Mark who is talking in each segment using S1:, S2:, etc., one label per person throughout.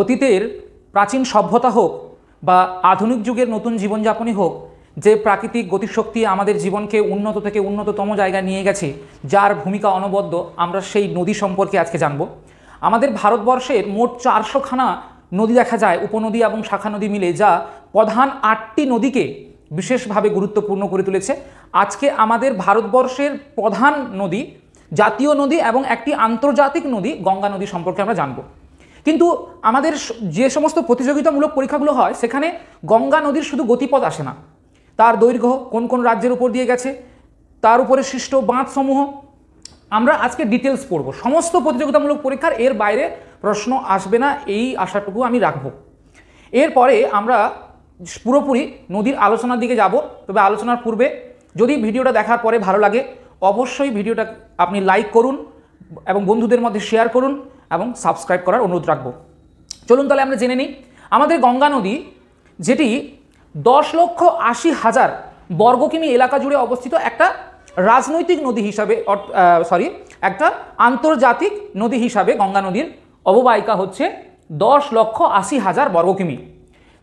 S1: অতীতের প্রাচীন সভ্যতা হোক বা আধুনিক যুগের নতুন জীবনযাপনই হোক, যে প্রাকৃতিক গতিশক্তি আমাদের জীবনকে উন্নত থেকে উন্নততম জায়গায় নিয়ে গেছে, যার ভূমিকা অনবদ্য, আমরা সেই নদী সম্পর্কে আজকে জানব। আমাদের ভারতবর্ষের মোট 400খানা নদী দেখা যায়, উপনদী এবং শাখা নদী মিলে, যা প্রধান 8টি নদীকে বিশেষভাবে গুরুত্বপূর্ণ করে তুলেছে। আজকে আমাদের ভারতবর্ষের প্রধান নদী, জাতীয় নদী এবং একটি আন্তর্জাতিক নদী গঙ্গা নদী সম্পর্কে আমরা জানব। কিন্তু আমাদের যে সমস্ত প্রতিযোগিতামূলক পরীক্ষাগুলো হয়, সেখানে গঙ্গা নদীর শুধু গতিপথ আসে না, তার দৈর্ঘ্য, কোন কোন রাজ্যের উপর দিয়ে গেছে, তার উপরে সৃষ্ট বাঁধসমূহ, আমরা আজকে ডিটেলস পড়ব। সমস্ত প্রতিযোগিতামূলক পরীক্ষার এর বাইরে প্রশ্ন আসবে না, এই আশাটুকু আমি রাখব। এরপরে আমরা পুরোপুরি নদীর আলোচনার দিকে যাব। তবে আলোচনার পূর্বে যদি ভিডিওটা দেখার পরে ভালো লাগে, অবশ্যই ভিডিওটা আপনি লাইক করুন এবং বন্ধুদের মধ্যে শেয়ার করুন এবং সাবস্ক্রাইব করার অনুরোধ রাখব। চলুন তাহলে আমরা জেনে নিই। আমাদের গঙ্গা নদী, যেটি 10,80,000 বর্গ কিমি এলাকা জুড়ে অবস্থিত, একটা রাজনৈতিক নদী হিসাবে একটা আন্তর্জাতিক নদী হিসাবে গঙ্গা নদীর অববাহিকা হচ্ছে 10,80,000 বর্গ কিমি,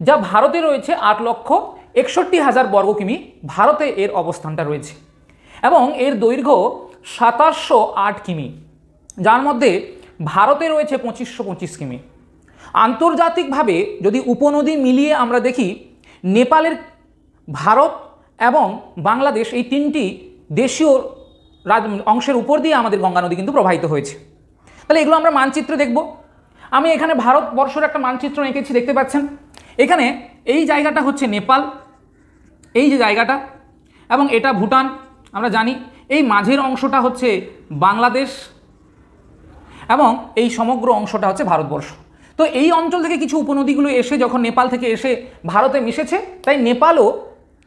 S1: যা ভারতে রয়েছে 8,61,000 বর্গ কিমি। ভারতে এর অবস্থানটা রয়েছে এবং এর দৈর্ঘ্য 2708 কিমি, যার মধ্যে ভারতে রয়েছে 2525 কিমি। আন্তর্জাতিকভাবে যদি উপনদী মিলিয়ে আমরা দেখি, নেপালের, ভারত এবং বাংলাদেশ, এই 3টি দেশীয় অংশের উপর দিয়ে আমাদের গঙ্গা নদী কিন্তু প্রবাহিত হয়েছে। তাহলে এগুলো আমরা মানচিত্রে দেখব। আমি এখানে ভারতবর্ষের একটা মানচিত্র এঁকেছি, দেখতে পাচ্ছেন। এখানে এই জায়গাটা হচ্ছে নেপাল, এই যে জায়গাটা, এবং এটা ভুটান, আমরা জানি। এই মাঝের অংশটা হচ্ছে বাংলাদেশ এবং এই সমগ্র অংশটা হচ্ছে ভারতবর্ষ। তো এই অঞ্চল থেকে কিছু উপনদীগুলো এসে যখন নেপাল থেকে এসে ভারতে মিশেছে, তাই নেপালও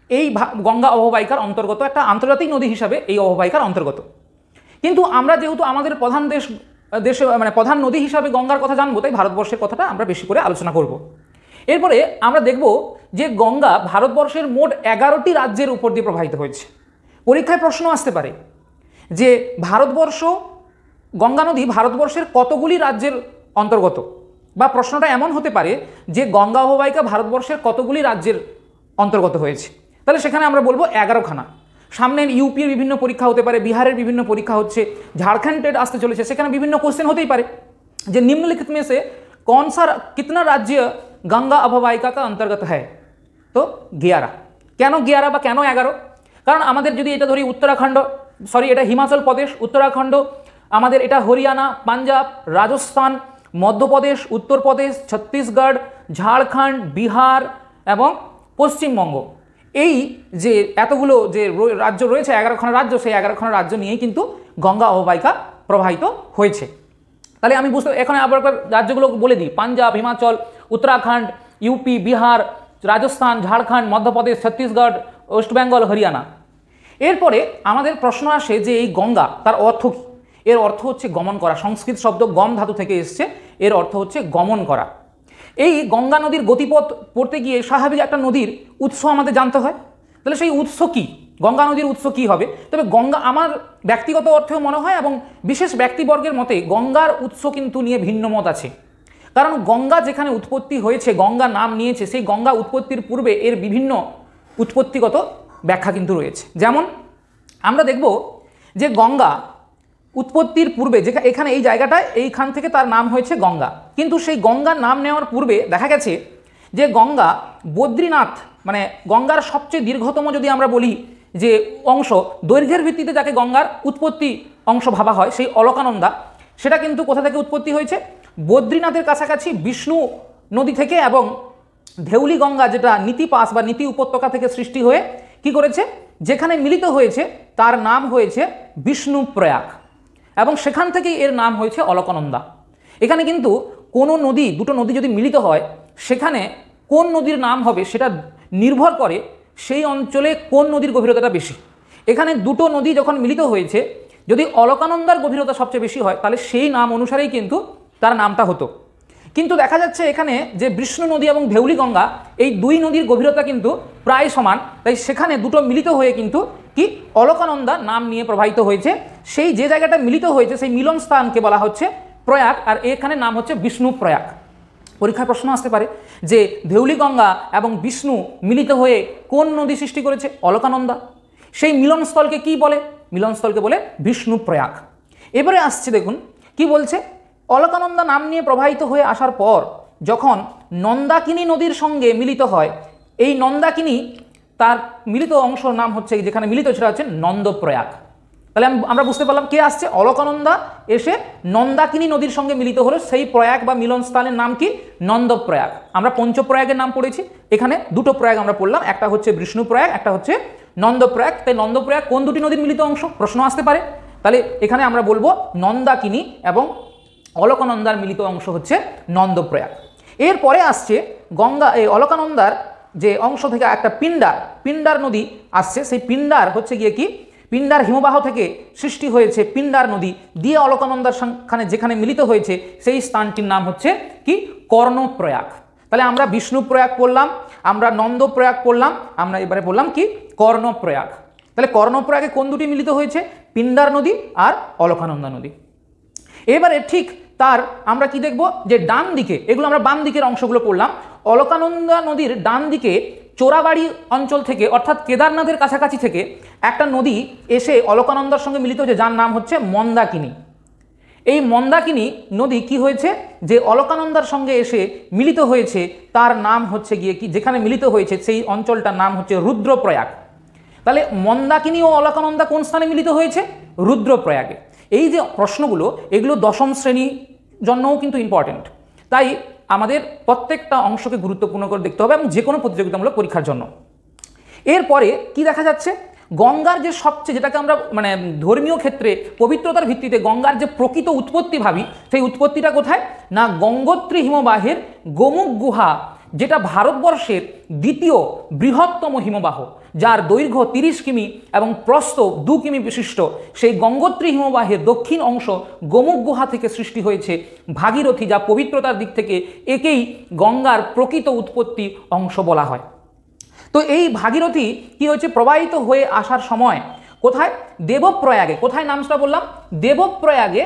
S1: এই গঙ্গা অববাহিকার অন্তর্গত, একটা আন্তর্জাতিক নদী হিসাবে এই অববাহিকার অন্তর্গত। কিন্তু আমরা যেহেতু আমাদের প্রধান নদী হিসাবে গঙ্গার কথা জানবো, তাই ভারতবর্ষের কথাটা আমরা বেশি করে আলোচনা করব। এরপরে আমরা দেখব যে গঙ্গা ভারতবর্ষের মোট 11টি রাজ্যের উপর দিয়ে প্রবাহিত হয়েছে। পরীক্ষায় প্রশ্ন আসতে পারে যে গঙ্গা নদী ভারতবর্ষের কতগুলি রাজ্যের অন্তর্গত, বা প্রশ্নটা এমন হতে পারে যে গঙ্গা অববাহিকা ভারতবর্ষের কতগুলি রাজ্যের অন্তর্গত হয়েছে। তাহলে সেখানে আমরা বলবো 11খানা। সামনে ইউপির বিভিন্ন পরীক্ষা হতে পারে, বিহারের বিভিন্ন পরীক্ষা হচ্ছে, ঝাড়খণ্ডের আসতে চলেছে, সেখানে বিভিন্ন কোশ্চেন হতেই পারে যে নিম্নলিখিত में से कौन सा कितना राज्य গঙ্গা অববাহিকা का अंतर्गत है। তো 11। কেন 11 বা কেন 11? কারণ আমাদের যদি এটা ধরি এটা হিমাচল প্রদেশ, উত্তরাখণ্ড, আমাদের এটা হরিয়ানা, পাঞ্জাব, রাজস্থান, মধ্যপ্রদেশ, উত্তরপ্রদেশ, ছত্তিশগড়, ঝাড়খণ্ড, বিহার এবং পশ্চিমবঙ্গ, এই যে এতগুলো যে রাজ্য রয়েছে, 11খানা রাজ্য, সেই 11খানা রাজ্য নিয়েই কিন্তু গঙ্গা অববাহিকা প্রবাহিত হয়েছে। তাহলে আমি এখানে আবার রাজ্যগুলো বলে দিই: পাঞ্জাব, হিমাচল, উত্তরাখণ্ড, ইউপি, বিহার, রাজস্থান, ঝাড়খণ্ড, মধ্যপ্রদেশ, ছত্তিশগড়, ওয়েস্ট বেঙ্গল, হরিয়ানা। এরপরে আমাদের প্রশ্ন আসে যে এই গঙ্গা, তার অর্থ কী? এর অর্থ হচ্ছে গমন করা। সংস্কৃত শব্দ গম ধাতু থেকে এসছে, এর অর্থ হচ্ছে গমন করা। এই গঙ্গা নদীর গতিপথ পড়তে গিয়ে স্বাভাবিক একটা নদীর উৎস আমাদের জানতে হয়। তাহলে সেই উৎস কী, গঙ্গা নদীর উৎস কী হবে? তবে গঙ্গা, আমার ব্যক্তিগত অর্থেও মনে হয় এবং বিশেষ ব্যক্তিবর্গের মতে, গঙ্গার উৎস কিন্তু নিয়ে ভিন্ন মত আছে। কারণ গঙ্গা যেখানে উৎপত্তি হয়েছে, গঙ্গা নাম নিয়েছে, সেই গঙ্গা উৎপত্তির পূর্বে এর বিভিন্ন উৎপত্তিগত ব্যাখ্যা কিন্তু রয়েছে। যেমন আমরা দেখব যে গঙ্গা উৎপত্তির পূর্বে, এখানে এই জায়গাটায়, এইখান থেকে তার নাম হয়েছে গঙ্গা, কিন্তু সেই গঙ্গার নাম নেওয়ার পূর্বে দেখা গেছে যে গঙ্গা বদ্রীনাথ, মানে গঙ্গার সবচেয়ে দীর্ঘতম যদি আমরা বলি যে অংশ, দৈর্ঘ্যের ভিত্তিতে যাকে গঙ্গার উৎপত্তি অংশ ভাবা হয়, সেই অলকানন্দা, সেটা কিন্তু কোথা থেকে উৎপত্তি হয়েছে? বদ্রীনাথের কাছাকাছি বিষ্ণু নদী থেকে, এবং ধেউলি গঙ্গা, যেটা নীতি পাস বা নীতি উপত্যকা থেকে সৃষ্টি হয়ে কি করেছে, যেখানে মিলিত হয়েছে তার নাম হয়েছে বিষ্ণু প্রয়াগ, এবং সেখান থেকেই এর নাম হয়েছে অলকানন্দা। এখানে কিন্তু কোনো নদী, দুটো নদী যদি মিলিত হয়, সেখানে কোন নদীর নাম হবে সেটা নির্ভর করে সেই অঞ্চলে কোন নদীর গভীরতাটা বেশি। এখানে দুটো নদী যখন মিলিত হয়েছে, যদি অলকানন্দার গভীরতা সবচেয়ে বেশি হয়, তাহলে সেই নাম অনুসারেই কিন্তু তার নামটা হতো। কিন্তু দেখা যাচ্ছে এখানে যে বিষ্ণু নদী এবং ধেউলি গঙ্গা, এই দুই নদীর গভীরতা কিন্তু প্রায় সমান, তাই সেখানে দুটো মিলিত হয়ে কিন্তু কি অলকানন্দা নাম নিয়ে প্রবাহিত হয়েছে। সেই যে জায়গাটা মিলিত হয়েছে সেই মিলন স্থানকে বলা হচ্ছে প্রয়াগ, আর এখানে নাম হচ্ছে বিষ্ণু প্রয়াগ। পরীক্ষার প্রশ্ন আসতে পারে যে ধেউলি গঙ্গা এবং বিষ্ণু মিলিত হয়ে কোন নদী সৃষ্টি করেছে? অলকানন্দা। সেই মিলনস্থলকে কি বলে? মিলনস্থলকে বলে বিষ্ণু প্রয়াগ। এবারে আসছে, দেখুন কি বলছে, অলকানন্দা নাম নিয়ে প্রবাহিত হয়ে আসার পর যখন নন্দাকিনী নদীর সঙ্গে মিলিত হয়, এই নন্দাকিনী তার মিলিত অংশর নাম হচ্ছে, যেখানে মিলিত সেটা হচ্ছে নন্দপ্রয়াগ। তাহলে আমরা বুঝতে পারলাম কে আসছে, অলকানন্দা এসে নন্দাকিনী নদীর সঙ্গে মিলিত হলো, সেই প্রয়াগ বা মিলনস্থানের নাম কি? নন্দপ্রয়াগ। আমরা পঞ্চপ্রয়াগের নাম পড়েছি, এখানে দুটো প্রয়াগ আমরা পড়লাম, একটা হচ্ছে বিষ্ণুপ্রয়াগ, একটা হচ্ছে নন্দপ্রয়াগ। তাই নন্দপ্রয়াগ কোন দুটি নদীর মিলিত অংশ? প্রশ্ন আসতে পারে। তাহলে এখানে আমরা বলবো নন্দাকিনী এবং অলকানন্দার মিলিত অংশ হচ্ছে নন্দপ্রয়াগ। এরপরে আসছে গঙ্গা, এই অলকানন্দার যে অংশ থেকে একটা পিণ্ডার নদী আসছে, সেই পিণ্ডার হচ্ছে গিয়ে কি, পিণ্ডার হিমবাহ থেকে সৃষ্টি হয়েছে পিণ্ডার নদী দিয়ে অলকানন্দার খানে যেখানে মিলিত হয়েছে সেই স্থানটির নাম হচ্ছে কি? কর্ণপ্রয়াগ। তাহলে আমরা বিষ্ণুপ্রয়াগ পড়লাম, আমরা নন্দপ্রয়াগ পড়লাম, আমরা এবারে বললাম কি? কর্ণপ্রয়াগ। তাহলে কর্ণপ্রয়াগে কোন দুটি মিলিত হয়েছে? পিণ্ডার নদী আর অলকানন্দা নদী। এবারে ঠিক তার আমরা কি দেখব, যে ডান দিকে, এগুলো আমরা বাম দিকের অংশগুলো পড়লাম, অলকানন্দা নদীর ডান দিকে চোরাবাড়ি অঞ্চল থেকে অর্থাৎ কেদারনাথের কাছাকাছি থেকে একটা নদী এসে অলকানন্দার সঙ্গে মিলিত হয়েছে, যার নাম হচ্ছে মন্দাকিনী। এই মন্দাকিনী নদী কি হয়েছে, যে অলকানন্দার সঙ্গে এসে মিলিত হয়েছে, তার নাম হচ্ছে গিয়ে কি, যেখানে মিলিত হয়েছে সেই অঞ্চলটার নাম হচ্ছে রুদ্রপ্রয়াগ। তাহলে মন্দাকিনী ও অলকানন্দা কোন স্থানে মিলিত হয়েছে? রুদ্রপ্রয়াগে। এই যে প্রশ্নগুলো, এগুলো দশম শ্রেণীর জন্যও কিন্তু ইম্পর্টেন্ট, তাই আমাদের প্রত্যেকটা অংশকে গুরুত্বপূর্ণ করে দেখতে হবে এবং যে কোনো প্রতিযোগিতামূলক পরীক্ষার জন্য। এরপরে কি দেখা যাচ্ছে, গঙ্গার যে সবচেয়ে, যেটাকে আমরা মানে ধর্মীয় ক্ষেত্রে পবিত্রতার ভিত্তিতে গঙ্গার যে প্রকৃত উৎপত্তি ভাবি, সেই উৎপত্তিটা কোথায় না? গঙ্গোত্রী হিমবাহের গোমুখ গুহা, যেটা ভারতবর্ষের দ্বিতীয় বৃহত্তম হিমবাহ, যার দৈর্ঘ্য 30 কিমি এবং প্রস্থ 2 কিমি বিশিষ্ট, সেই গঙ্গোত্রী হিমবাহের দক্ষিণ অংশ গোমুখ গুহা থেকে সৃষ্টি হয়েছে ভাগীরথী, যা পবিত্রতার দিক থেকে একেই গঙ্গার প্রকৃত উৎপত্তি অংশ বলা হয়। তো এই ভাগীরথী কি হয়েছে, প্রবাহিত হয়ে আসার সময় কোথায়? দেবপ্রয়াগে। কোথায় নামটা বললাম? দেবপ্রয়াগে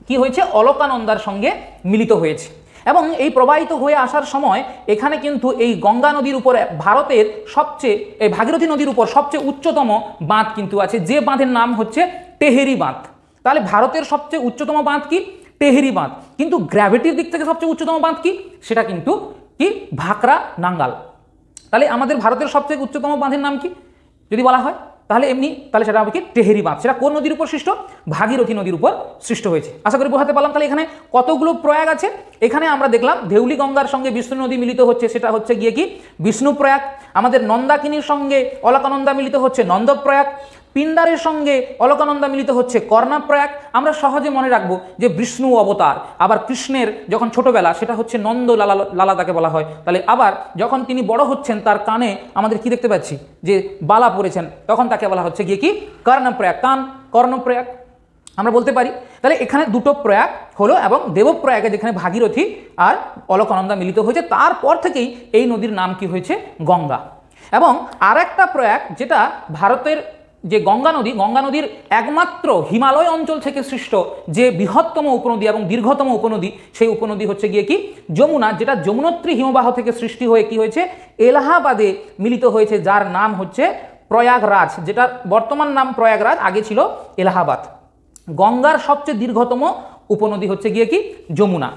S1: কি হয়েছে? অলকানন্দার সঙ্গে মিলিত হয়েছে। এবং এই প্রবাহিত হয়ে আসার সময় এখানে কিন্তু এই গঙ্গা নদীর উপরে ভারতের সবচেয়ে, এই ভাগীরথী নদীর উপর সবচেয়ে উচ্চতম বাঁধ কিন্তু আছে, যে বাঁধের নাম হচ্ছে টেহেরি বাঁধ। তাহলে ভারতের সবচেয়ে উচ্চতম বাঁধ কি? টেহেরি বাঁধ। কিন্তু গ্র্যাভিটির দিক থেকে সবচেয়ে উচ্চতম বাঁধ কি? সেটা কিন্তু কি? ভাকরা নাঙ্গাল। তাহলে আমাদের ভারতের সবচেয়ে উচ্চতম বাঁধের নাম কি যদি বলা হয়, তাহলে এমনি, তাহলে সেটা হবে কি? টেহেরি বাঁধ। সেটা কোন নদীর উপর সৃষ্ট? ভাগীরথী নদীর উপর সৃষ্ট হয়েছে। আশা করি বোঝাতে পারলাম। তাহলে এখানে কতগুলো প্রয়াগ আছে, এখানে আমরা দেখলাম ধেউলি গঙ্গার সঙ্গে বিষ্ণু নদী মিলিত হচ্ছে, সেটা হচ্ছে গিয়ে কি? বিষ্ণুপ্রয়াগ। আমাদের নন্দাকিনীর সঙ্গে অলকানন্দা মিলিত হচ্ছে নন্দপ্রয়াগ। পিণ্ডারের সঙ্গে অলকানন্দা মিলিত হচ্ছে কর্ণপ্রয়াগ। আমরা সহজে মনে রাখবো যে বিষ্ণু অবতার, আবার কৃষ্ণের যখন ছোটবেলা সেটা হচ্ছে নন্দ লালা তাকে বলা হয়। তাহলে আবার যখন তিনি বড় হচ্ছেন, তার কানে আমাদের কি দেখতে পাচ্ছি, যে বালা পড়েছেন, তখন তাকে বলা হচ্ছে গিয়ে কি? কর্ণপ্রয়াগ, কান কর্ণপ্রয়াগ আমরা বলতে পারি। তাহলে এখানে দুটো প্রয়াগ হলো, এবং দেবপ্রয়াগে যেখানে ভাগীরথী আর অলকানন্দা মিলিত হয়েছে, তারপর থেকেই এই নদীর নাম কি হয়েছে? গঙ্গা। এবং আর একটা প্রয়াগ, যেটা ভারতের যে গঙ্গা নদীর একমাত্র হিমালয় অঞ্চল থেকে সৃষ্ট যে বৃহত্তম উপনদী এবং দীর্ঘতম উপনদী, সেই উপনদী হচ্ছে গিয়ে কি? যমুনা, যেটা যমুনোত্রী হিমবাহ থেকে সৃষ্টি হয়ে কি হয়েছে? এলাহাবাদে মিলিত হয়েছে, যার নাম হচ্ছে প্রয়াগরাজ, যেটার বর্তমান নাম প্রয়াগরাজ, আগে ছিল এলাহাবাদ। গঙ্গার সবচেয়ে দীর্ঘতম উপনদী হচ্ছে গিয়ে কি? যমুনা।